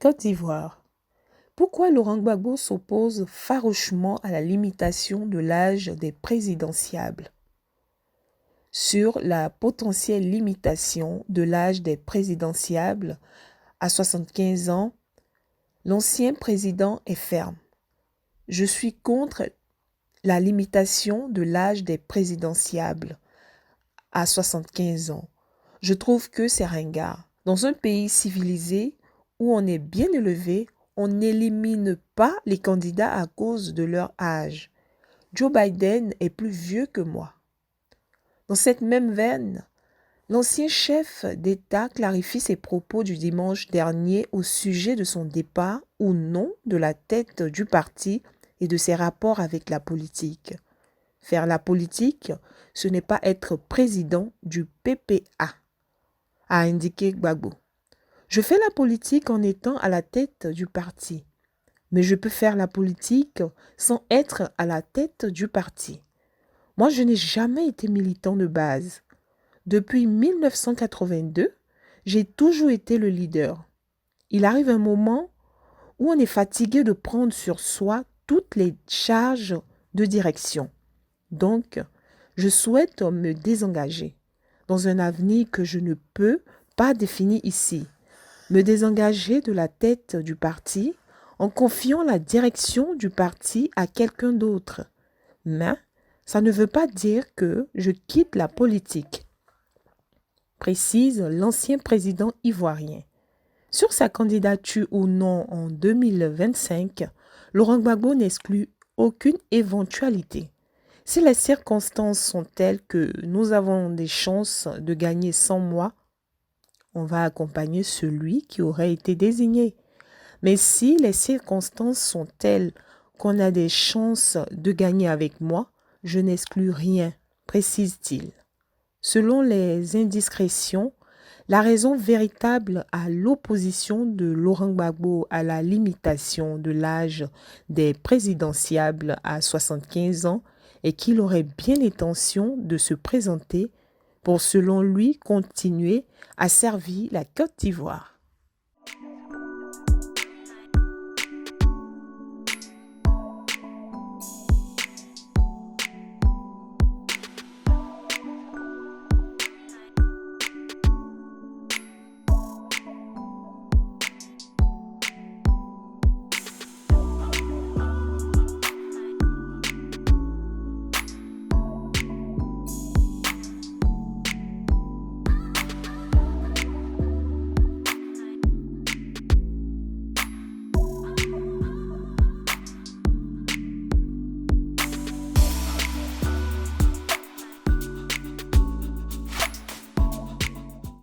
Côte d'Ivoire. Pourquoi Laurent Gbagbo s'oppose farouchement à la limitation de l'âge des présidentiables? Sur la potentielle limitation de l'âge des présidentiables à 75 ans, l'ancien président est ferme. Je suis contre la limitation de l'âge des présidentiables à 75 ans. Je trouve que c'est ringard. Dans un pays civilisé où on est bien élevé, on n'élimine pas les candidats à cause de leur âge. Joe Biden est plus vieux que moi. Dans cette même veine, l'ancien chef d'État clarifie ses propos du dimanche dernier au sujet de son départ ou non de la tête du parti et de ses rapports avec la politique. Faire la politique, ce n'est pas être président du PPA, a indiqué Gbagbo. Je fais la politique en étant à la tête du parti, mais je peux faire la politique sans être à la tête du parti. Moi, je n'ai jamais été militant de base. Depuis 1982, j'ai toujours été le leader. Il arrive un moment où on est fatigué de prendre sur soi toutes les charges de direction. Donc, je souhaite me désengager dans un avenir que je ne peux pas définir ici. Me désengager de la tête du parti en confiant la direction du parti à quelqu'un d'autre. Mais ça ne veut pas dire que je quitte la politique, précise l'ancien président ivoirien. Sur sa candidature ou non en 2025, Laurent Gbagbo n'exclut aucune éventualité. Si les circonstances sont telles que nous avons des chances de gagner sans moi, on va accompagner celui qui aurait été désigné. Mais si les circonstances sont telles qu'on a des chances de gagner avec moi, je n'exclus rien, précise-t-il. Selon les indiscrétions, la raison véritable à l'opposition de Laurent Gbagbo à la limitation de l'âge des présidentiables à 75 ans est qu'il aurait bien l'intention de se présenter pour, selon lui, continuer à servir la Côte d'Ivoire.